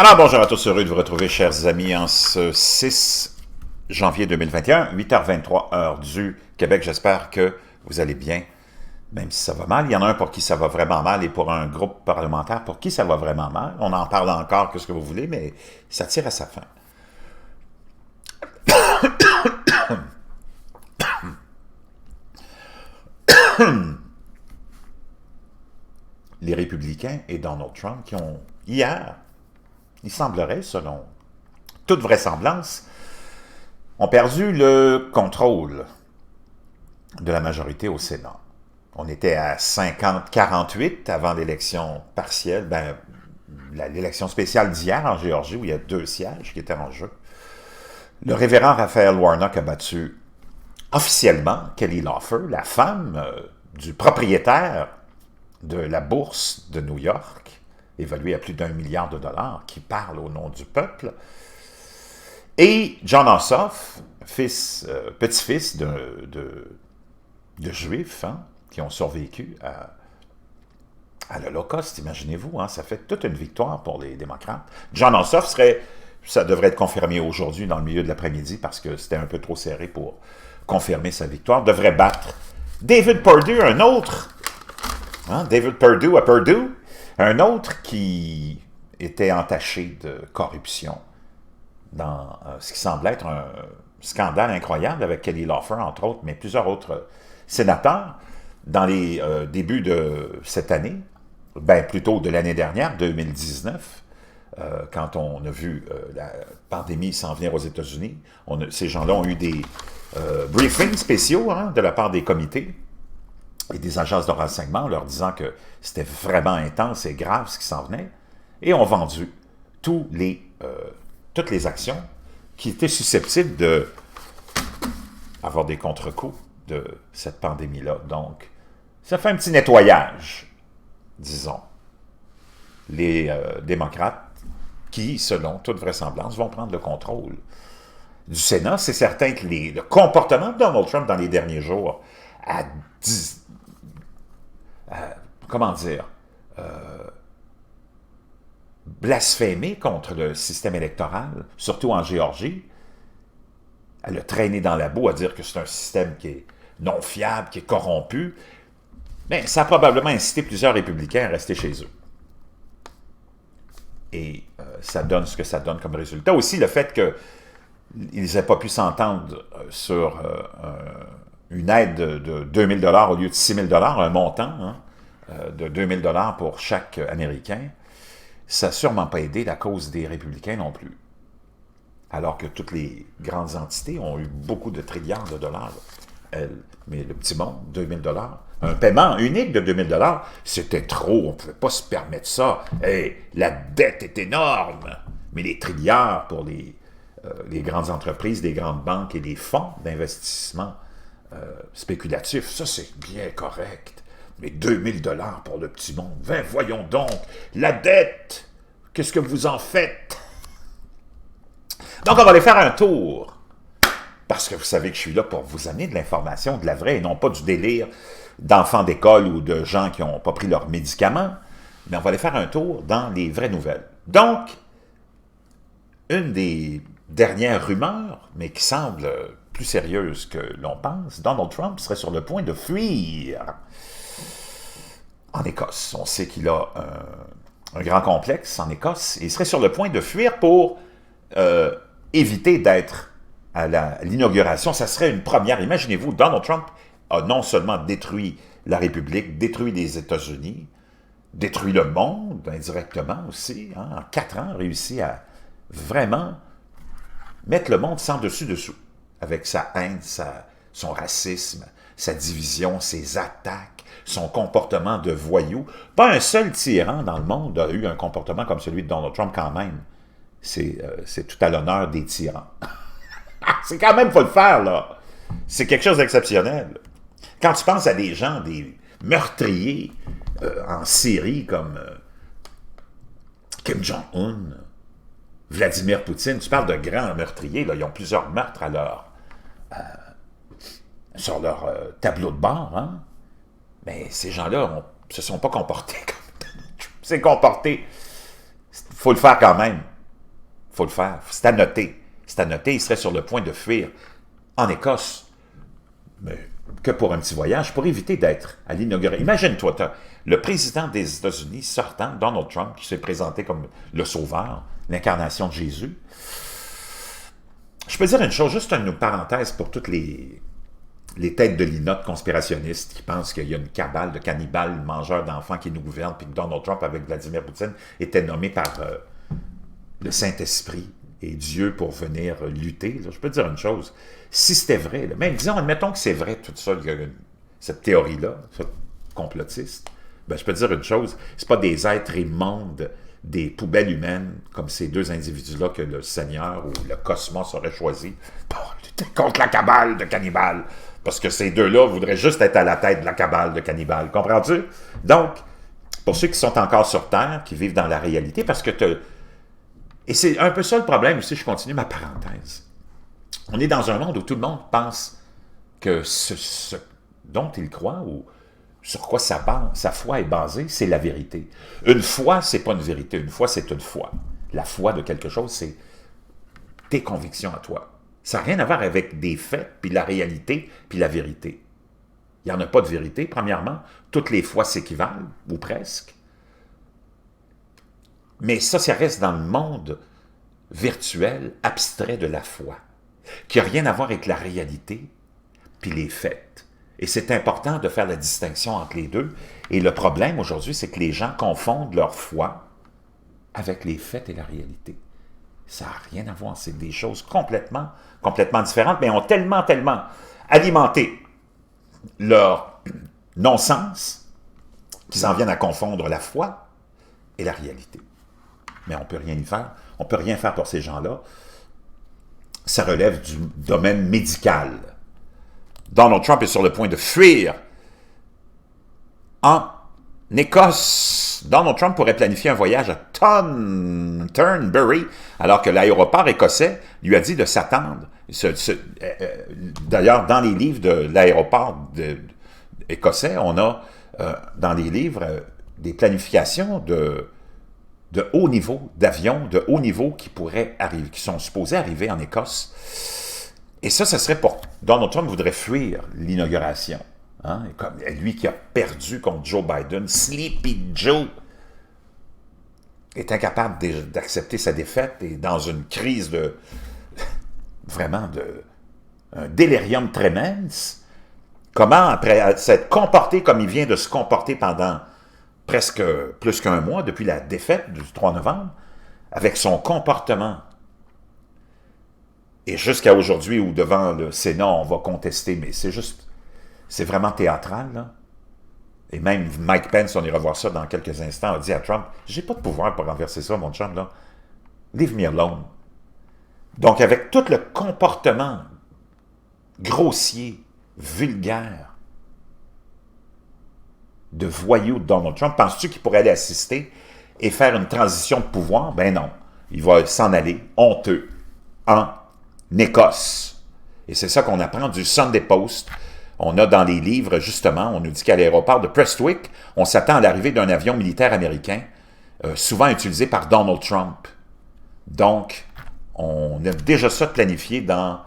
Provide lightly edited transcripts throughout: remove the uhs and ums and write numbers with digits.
Alors, bonjour à tous, heureux de vous retrouver, chers amis, en ce 6 janvier 2021, 8h23, heure du Québec. J'espère que vous allez bien, même si ça va mal. Il y en a un pour qui ça va vraiment mal et pour un groupe parlementaire pour qui ça va vraiment mal. On en parle encore, que ce que vous voulez, mais ça tire à sa fin. Les républicains et Donald Trump qui ont, hier, il semblerait, selon toute vraisemblance, ont perdu le contrôle de la majorité au Sénat. On était à 50-48 avant l'élection partielle, l'élection spéciale d'hier en Géorgie, où il y a 2 sièges qui étaient en jeu. Le révérend Raphaël Warnock a battu officiellement Kelly Loeffler, la femme du propriétaire de la bourse de New York, évaluée à plus d'1 milliard de dollars, qui parle au nom du peuple. Et Jon Ossoff, petit-fils de Juifs qui ont survécu à l'Holocauste, imaginez-vous, ça fait toute une victoire pour les démocrates. Jon Ossoff ça devrait être confirmé aujourd'hui dans le milieu de l'après-midi parce que c'était un peu trop serré pour confirmer sa victoire, devrait battre David Perdue, un autre, David Perdue à Purdue, un autre qui était entaché de corruption dans ce qui semble être un scandale incroyable avec Kelly Loeffler, entre autres, mais plusieurs autres sénateurs, dans les débuts de cette année, plutôt de l'année dernière, 2019, quand on a vu la pandémie s'en venir aux États-Unis, ces gens-là ont eu des briefings spéciaux de la part des comités et des agences de renseignement, leur disant que c'était vraiment intense et grave ce qui s'en venait, et ont vendu toutes les actions qui étaient susceptibles d'avoir des contre-coups de cette pandémie-là. Donc, ça fait un petit nettoyage, disons. Les démocrates qui, selon toute vraisemblance, vont prendre le contrôle du Sénat. C'est certain que le comportement de Donald Trump dans les derniers jours a blasphémé contre le système électoral, surtout en Géorgie. Elle a traîné dans la boue à dire que c'est un système qui est non fiable, qui est corrompu. Mais ça a probablement incité plusieurs républicains à rester chez eux. Et ça donne ce que ça donne comme résultat. Aussi, le fait qu'ils n'aient pas pu s'entendre sur une aide de 2 000 $ au lieu de 6 000 $, un montant de 2 000 $ pour chaque Américain, ça n'a sûrement pas aidé la cause des républicains non plus. Alors que toutes les grandes entités ont eu beaucoup de trilliards de dollars, mais le petit monde, 2 000 $, un paiement unique de 2 000 $, c'était trop, on ne pouvait pas se permettre ça. Hey, la dette est énorme, mais les trilliards pour les grandes entreprises, les grandes banques et les fonds d'investissement spéculatifs, ça c'est bien correct. Mais 2 000 $ pour le petit monde, voyons donc, la dette, qu'est-ce que vous en faites? Donc on va aller faire un tour, parce que vous savez que je suis là pour vous amener de l'information, de la vraie, et non pas du délire d'enfants d'école ou de gens qui n'ont pas pris leurs médicaments, mais on va aller faire un tour dans les vraies nouvelles. Donc, une des dernières rumeurs, mais qui semble plus sérieuse que l'on pense, Donald Trump serait sur le point de fuir en Écosse. On sait qu'il a un grand complexe en Écosse, et il serait sur le point de fuir pour éviter d'être à l'inauguration. Ça serait une première. Imaginez-vous, Donald Trump a non seulement détruit la République, détruit les États-Unis, détruit le monde indirectement aussi, en 4 ans, réussi à vraiment mettre le monde sans dessus-dessous, avec sa haine, son racisme, sa division, ses attaques, son comportement de voyou. Pas un seul tyran dans le monde a eu un comportement comme celui de Donald Trump quand même. C'est tout à l'honneur des tyrans. C'est quand même, faut le faire, là. C'est quelque chose d'exceptionnel. Quand tu penses à des gens, des meurtriers en Syrie comme Kim Jong-un, Vladimir Poutine, tu parles de grands meurtriers, là, ils ont plusieurs meurtres sur leur tableau de bord, mais ces gens-là se sont pas comportés comme Donald Trump. C'est comporté. Il faut le faire quand même. Il faut le faire. C'est à noter. C'est à noter. Il serait sur le point de fuir en Écosse. Mais que pour un petit voyage, pour éviter d'être à l'inauguration. Imagine-toi, le président des États-Unis sortant, Donald Trump, qui s'est présenté comme le sauveur, l'incarnation de Jésus. Je peux dire une chose, juste une parenthèse pour toutes les têtes de linotte conspirationnistes qui pensent qu'il y a une cabale de cannibales, mangeurs d'enfants qui nous gouvernent, puis que Donald Trump, avec Vladimir Poutine, était nommé par le Saint-Esprit et Dieu pour venir lutter. Là, je peux te dire une chose, si c'était vrai, là, même disons, admettons que c'est vrai tout ça, cette théorie-là, complotiste, ben, je peux te dire une chose, c'est pas des êtres immondes, des poubelles humaines, comme ces deux individus-là que le Seigneur ou le cosmos aurait choisi pour lutter contre la cabale de cannibales. Parce que ces deux-là voudraient juste être à la tête de la cabale de cannibales. Comprends-tu? Donc, pour ceux qui sont encore sur Terre, qui vivent dans la réalité, parce que et c'est un peu ça le problème aussi, je continue ma parenthèse. On est dans un monde où tout le monde pense que ce dont il croit ou sur quoi sa foi est basée, c'est la vérité. Une foi, c'est pas une vérité. Une foi, c'est une foi. La foi de quelque chose, c'est tes convictions à toi. Ça n'a rien à voir avec des faits, puis la réalité, puis la vérité. Il n'y en a pas de vérité, premièrement. Toutes les foi s'équivalent, ou presque. Mais ça reste dans le monde virtuel, abstrait de la foi, qui n'a rien à voir avec la réalité, puis les faits. Et c'est important de faire la distinction entre les deux. Et le problème aujourd'hui, c'est que les gens confondent leur foi avec les faits et la réalité. Ça n'a rien à voir. C'est des choses complètement différentes, mais ont tellement alimenté leur non-sens qu'ils en viennent à confondre la foi et la réalité. Mais on ne peut rien y faire. On ne peut rien faire pour ces gens-là. Ça relève du domaine médical. Donald Trump est sur le point de fuir en Écosse. Donald Trump pourrait planifier un voyage à Turnberry, alors que l'aéroport écossais lui a dit de s'attendre. D'ailleurs, dans les livres de l'aéroport écossais, on a dans les livres des planifications de haut niveau, d'avions de haut niveau qui pourraient arriver, qui sont supposés arriver en Écosse. Et ça serait pour... Donald Trump voudrait fuir l'inauguration. Hein? Comme lui qui a perdu contre Joe Biden, Sleepy Joe est incapable d'accepter sa défaite et dans une crise de... vraiment un délirium tremens. Comment, après s'être comporté comme il vient de se comporter pendant presque plus qu'un mois, depuis la défaite du 3 novembre, avec son comportement. Et jusqu'à aujourd'hui, où devant le Sénat, on va contester, mais c'est vraiment théâtral, là. Et même Mike Pence, on ira voir ça dans quelques instants, a dit à Trump, « J'ai pas de pouvoir pour renverser ça, mon chum, là. Leave me alone. » Donc, avec tout le comportement grossier, vulgaire, de voyou de Donald Trump, penses-tu qu'il pourrait aller assister et faire une transition de pouvoir? Ben non. Il va s'en aller, honteux, en Écosse. Et c'est ça qu'on apprend du Sunday Post. On a dans les livres, justement, on nous dit qu'à l'aéroport de Prestwick, on s'attend à l'arrivée d'un avion militaire américain, souvent utilisé par Donald Trump. Donc, on a déjà ça planifié dans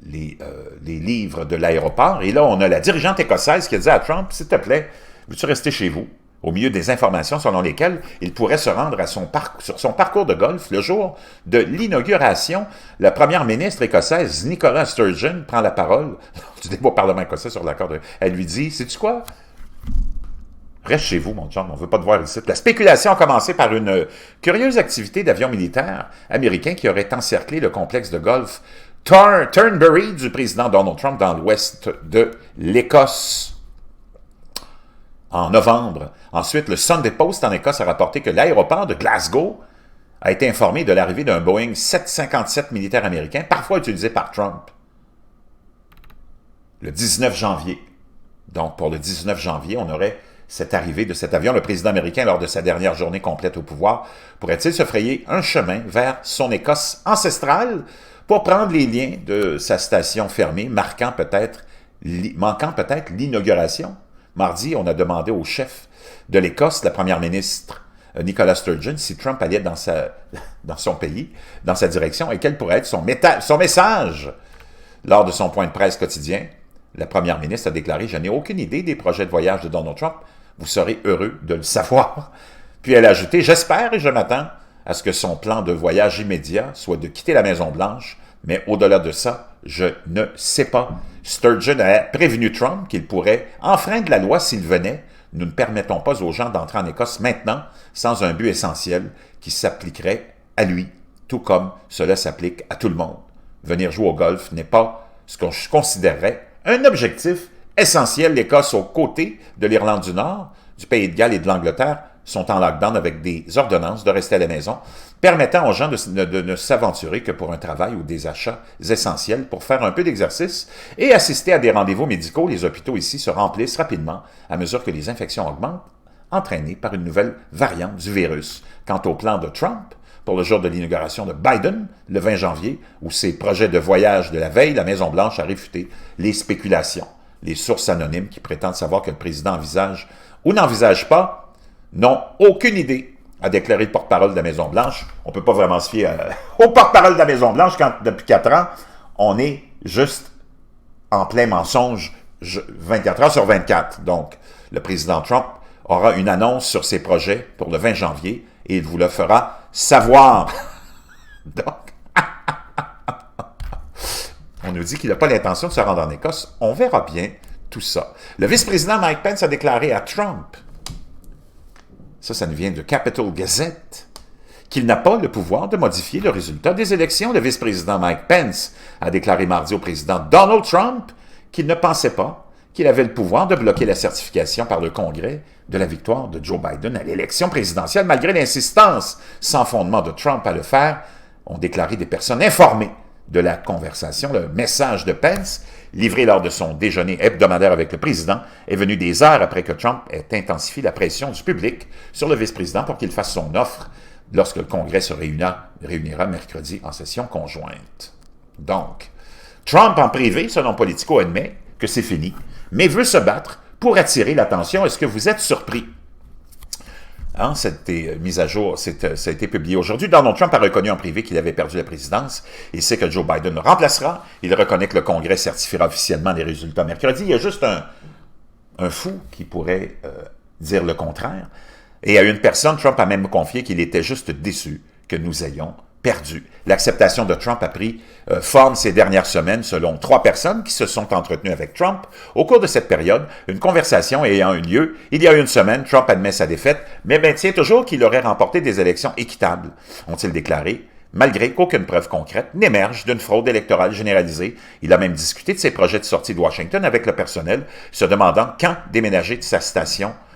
les livres de l'aéroport. Et là, on a la dirigeante écossaise qui a dit à Trump, « S'il te plaît, veux-tu rester chez vous? » Au milieu des informations selon lesquelles il pourrait se rendre sur son parcours de golf le jour de l'inauguration. La première ministre écossaise, Nicola Sturgeon, prend la parole du débat au Parlement écossais sur l'accord de... Elle lui dit, « Sais-tu quoi? Reste chez vous, mon chum, on ne veut pas te voir ici. » La spéculation a commencé par une curieuse activité d'avions militaires américains qui aurait encerclé le complexe de golf Turnberry du président Donald Trump dans l'ouest de l'Écosse en novembre. Ensuite, le Sunday Post en Écosse a rapporté que l'aéroport de Glasgow a été informé de l'arrivée d'un Boeing 757 militaire américain, parfois utilisé par Trump, le 19 janvier. Donc, pour le 19 janvier, on aurait cette arrivée de cet avion. Le président américain, lors de sa dernière journée complète au pouvoir, pourrait-il se frayer un chemin vers son Écosse ancestrale pour prendre les liens de sa station fermée, manquant peut-être l'inauguration? Mardi, on a demandé au chef de l'Écosse, la première ministre Nicola Sturgeon, si Trump allait dans son pays, dans sa direction, et quel pourrait être son message. Lors de son point de presse quotidien, la première ministre a déclaré « Je n'ai aucune idée des projets de voyage de Donald Trump. Vous serez heureux de le savoir. » Puis elle a ajouté « J'espère et je m'attends à ce que son plan de voyage immédiat soit de quitter la Maison-Blanche, mais au-delà de ça, je ne sais pas. » Sturgeon a prévenu Trump qu'il pourrait enfreindre la loi s'il venait. Nous ne permettons pas aux gens d'entrer en Écosse maintenant sans un but essentiel qui s'appliquerait à lui, tout comme cela s'applique à tout le monde. Venir jouer au golf n'est pas ce que je considérerais un objectif essentiel. L'Écosse, aux côtés de l'Irlande du Nord, du Pays de Galles et de l'Angleterre, sont en lockdown avec des ordonnances de rester à la maison, permettant aux gens de ne s'aventurer que pour un travail ou des achats essentiels pour faire un peu d'exercice et assister à des rendez-vous médicaux. Les hôpitaux ici se remplissent rapidement à mesure que les infections augmentent, entraînées par une nouvelle variante du virus. Quant au plan de Trump, pour le jour de l'inauguration de Biden, le 20 janvier, où ses projets de voyage de la veille, la Maison-Blanche a réfuté les spéculations. Les sources anonymes qui prétendent savoir que le président envisage ou n'envisage pas n'ont aucune idée, a déclaré le porte-parole de la Maison-Blanche. On ne peut pas vraiment se fier au porte-parole de la Maison-Blanche quand, depuis 4 ans, on est juste en plein mensonge 24 heures sur 24. Donc, le président Trump aura une annonce sur ses projets pour le 20 janvier et il vous le fera savoir. Donc, on nous dit qu'il n'a pas l'intention de se rendre en Écosse. On verra bien tout ça. Le vice-président Mike Pence a déclaré à Trump, ça nous vient de Capital Gazette, qu'il n'a pas le pouvoir de modifier le résultat des élections. Le vice-président Mike Pence a déclaré mardi au président Donald Trump qu'il ne pensait pas qu'il avait le pouvoir de bloquer la certification par le Congrès de la victoire de Joe Biden à l'élection présidentielle, malgré l'insistance sans fondement de Trump à le faire, ont déclaré des personnes informées de la conversation. Le message de Pence, livré lors de son déjeuner hebdomadaire avec le président, est venu des heures après que Trump ait intensifié la pression du public sur le vice-président pour qu'il fasse son offre lorsque le Congrès se réunira mercredi en session conjointe. Donc, Trump en privé, selon Politico, admet que c'est fini, mais veut se battre pour attirer l'attention. Est-ce que vous êtes surpris? Hein, cette mise à jour, ça a été publié aujourd'hui. Donald Trump a reconnu en privé qu'il avait perdu la présidence. Il sait que Joe Biden le remplacera. Il reconnaît que le Congrès certifiera officiellement les résultats mercredi. Il y a juste un fou qui pourrait dire le contraire. Et à une personne, Trump a même confié qu'il était juste déçu que nous ayons perdu. L'acceptation de Trump a pris forme ces dernières semaines selon 3 personnes qui se sont entretenues avec Trump. Au cours de cette période, une conversation ayant eu lieu il y a une semaine, Trump admet sa défaite, mais maintient toujours qu'il aurait remporté des élections équitables, ont-ils déclaré, malgré qu'aucune preuve concrète n'émerge d'une fraude électorale généralisée. Il a même discuté de ses projets de sortie de Washington avec le personnel, se demandant quand déménager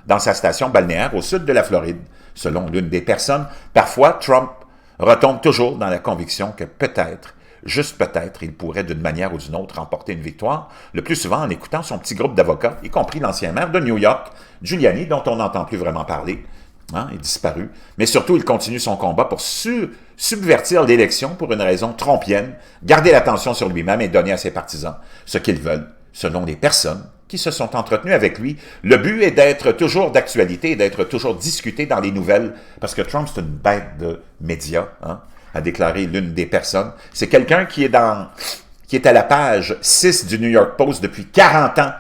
dans sa station balnéaire au sud de la Floride. Selon l'une des personnes, parfois Trump retombe toujours dans la conviction que peut-être, juste peut-être, il pourrait d'une manière ou d'une autre remporter une victoire, le plus souvent en écoutant son petit groupe d'avocats, y compris l'ancien maire de New York, Giuliani, dont on n'entend plus vraiment parler, est disparu. Mais surtout, il continue son combat pour subvertir l'élection pour une raison trompienne, garder l'attention sur lui-même et donner à ses partisans ce qu'ils veulent, selon les personnes qui se sont entretenues avec lui. Le but est d'être toujours d'actualité et d'être toujours discuté dans les nouvelles, parce que Trump, c'est une bête de médias, a déclaré l'une des personnes. C'est quelqu'un qui est à la page 6 du New York Post depuis 40 ans.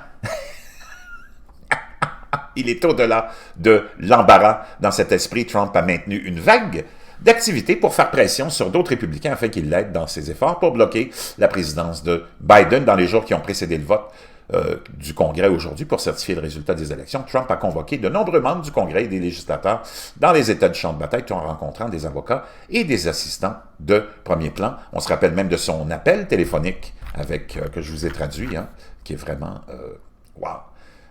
Il est au-delà de l'embarras. Dans cet esprit, Trump a maintenu une vague d'activités pour faire pression sur d'autres républicains afin qu'ils l'aident dans ses efforts pour bloquer la présidence de Biden dans les jours qui ont précédé le vote du Congrès aujourd'hui pour certifier le résultat des élections. Trump a convoqué de nombreux membres du Congrès et des législateurs dans les États du champ de bataille, tout en rencontrant des avocats et des assistants de premier plan. On se rappelle même de son appel téléphonique que je vous ai traduit, qui est vraiment wow.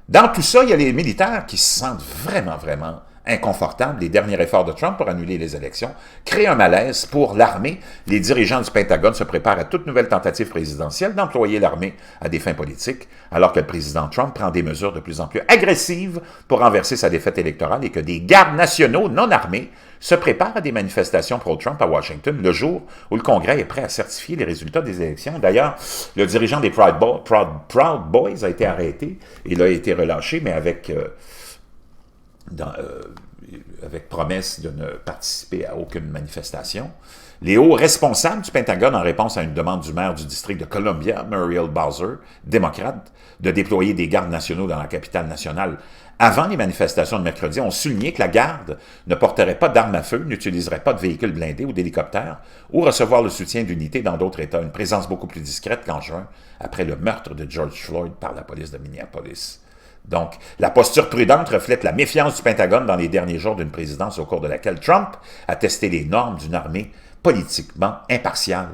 Dans tout ça, il y a les militaires qui se sentent vraiment, vraiment inconfortables. Les derniers efforts de Trump pour annuler les élections créent un malaise pour l'armée. Les dirigeants du Pentagone se préparent à toute nouvelle tentative présidentielle d'employer l'armée à des fins politiques, alors que le président Trump prend des mesures de plus en plus agressives pour renverser sa défaite électorale et que des gardes nationaux non armés se préparent à des manifestations pro-Trump à Washington le jour où le Congrès est prêt à certifier les résultats des élections. D'ailleurs, le dirigeant des Proud Boys a été arrêté. Il a été relâché, mais avec avec promesse de ne participer à aucune manifestation. Les hauts responsables du Pentagone, en réponse à une demande du maire du district de Columbia, Muriel Bowser, démocrate, de déployer des gardes nationaux dans la capitale nationale avant les manifestations de mercredi, ont souligné que la garde ne porterait pas d'armes à feu, n'utiliserait pas de véhicules blindés ou d'hélicoptères, ou recevoir le soutien d'unités dans d'autres États, une présence beaucoup plus discrète qu'en juin, après le meurtre de George Floyd par la police de Minneapolis. Donc, la posture prudente reflète la méfiance du Pentagone dans les derniers jours d'une présidence au cours de laquelle Trump a testé les normes d'une armée politiquement impartiale.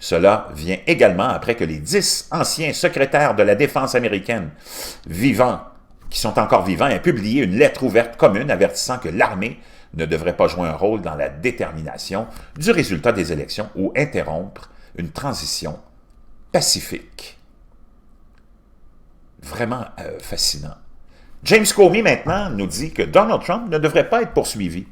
Cela vient également après que les 10 anciens secrétaires de la défense américaine qui sont encore vivants aient publié une lettre ouverte commune avertissant que l'armée ne devrait pas jouer un rôle dans la détermination du résultat des élections ou interrompre une transition pacifique. Vraiment fascinant. James Comey, maintenant, nous dit que Donald Trump ne devrait pas être poursuivi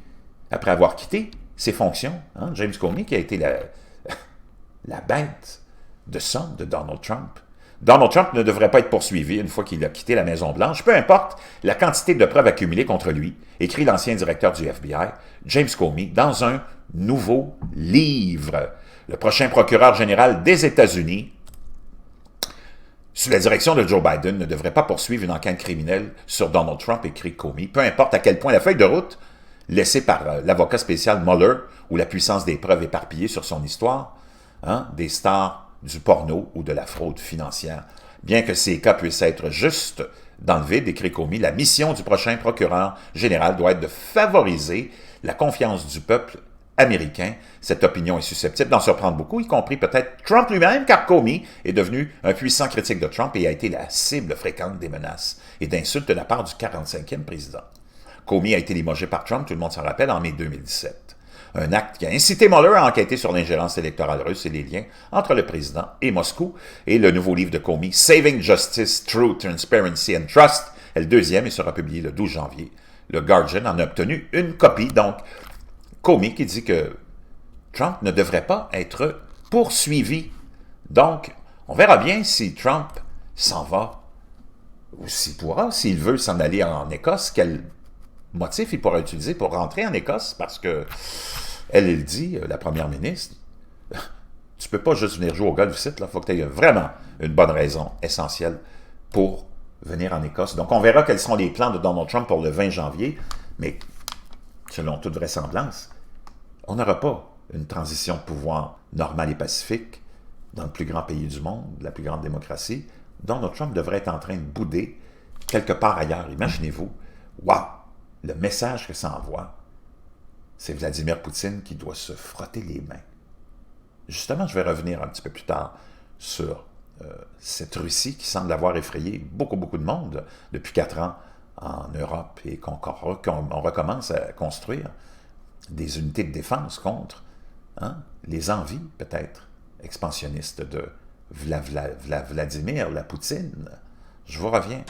après avoir quitté ses fonctions. Hein? James Comey, qui a été la bête de somme de Donald Trump. Donald Trump ne devrait pas être poursuivi une fois qu'il a quitté la Maison-Blanche, peu importe la quantité de preuves accumulées contre lui, écrit l'ancien directeur du FBI, James Comey, dans un nouveau livre. Le prochain procureur général des États-Unis, sous la direction de Joe Biden, ne devrait pas poursuivre une enquête criminelle sur Donald Trump, écrit Comey, peu importe à quel point la feuille de route laissée par l'avocat spécial Mueller, ou la puissance des preuves éparpillées sur son histoire, hein, des stars du porno ou de la fraude financière. Bien que ces cas puissent être juste dans le vide, écrit Comey, la mission du prochain procureur général doit être de favoriser la confiance du peuple américain. Cette opinion est susceptible d'en surprendre beaucoup, y compris peut-être Trump lui-même, car Comey est devenu un puissant critique de Trump et a été la cible fréquente des menaces et d'insultes de la part du 45e président. Comey a été limogé par Trump, tout le monde s'en rappelle, en mai 2017. Un acte qui a incité Mueller à enquêter sur l'ingérence électorale russe et les liens entre le président et Moscou. Et le nouveau livre de Comey, Saving Justice, Truth, Transparency and Trust, est le deuxième et sera publié le 12 janvier. Le Guardian en a obtenu une copie. Donc, Comey qui dit que Trump ne devrait pas être poursuivi. Donc, on verra bien si Trump s'en va, ou s'il pourra, s'il veut s'en aller en Écosse, quel motif il pourra utiliser pour rentrer en Écosse, parce que elle dit, la première ministre, tu peux pas juste venir jouer au golf ici, il faut que tu aies vraiment une bonne raison essentielle pour venir en Écosse. Donc, on verra quels sont les plans de Donald Trump pour le 20 janvier, mais selon toute vraisemblance, on n'aura pas une transition de pouvoir normale et pacifique dans le plus grand pays du monde, la plus grande démocratie. Donald Trump devrait être en train de bouder quelque part ailleurs. Imaginez-vous, waouh, le message que ça envoie, c'est Vladimir Poutine qui doit se frotter les mains. Justement, je vais revenir un petit peu plus tard sur cette Russie qui semble avoir effrayé beaucoup de monde depuis 4 ans en Europe et qu'on recommence à construire des unités de défense contre les envies, peut-être, expansionnistes de Vladimir, la Poutine. Je vous reviens.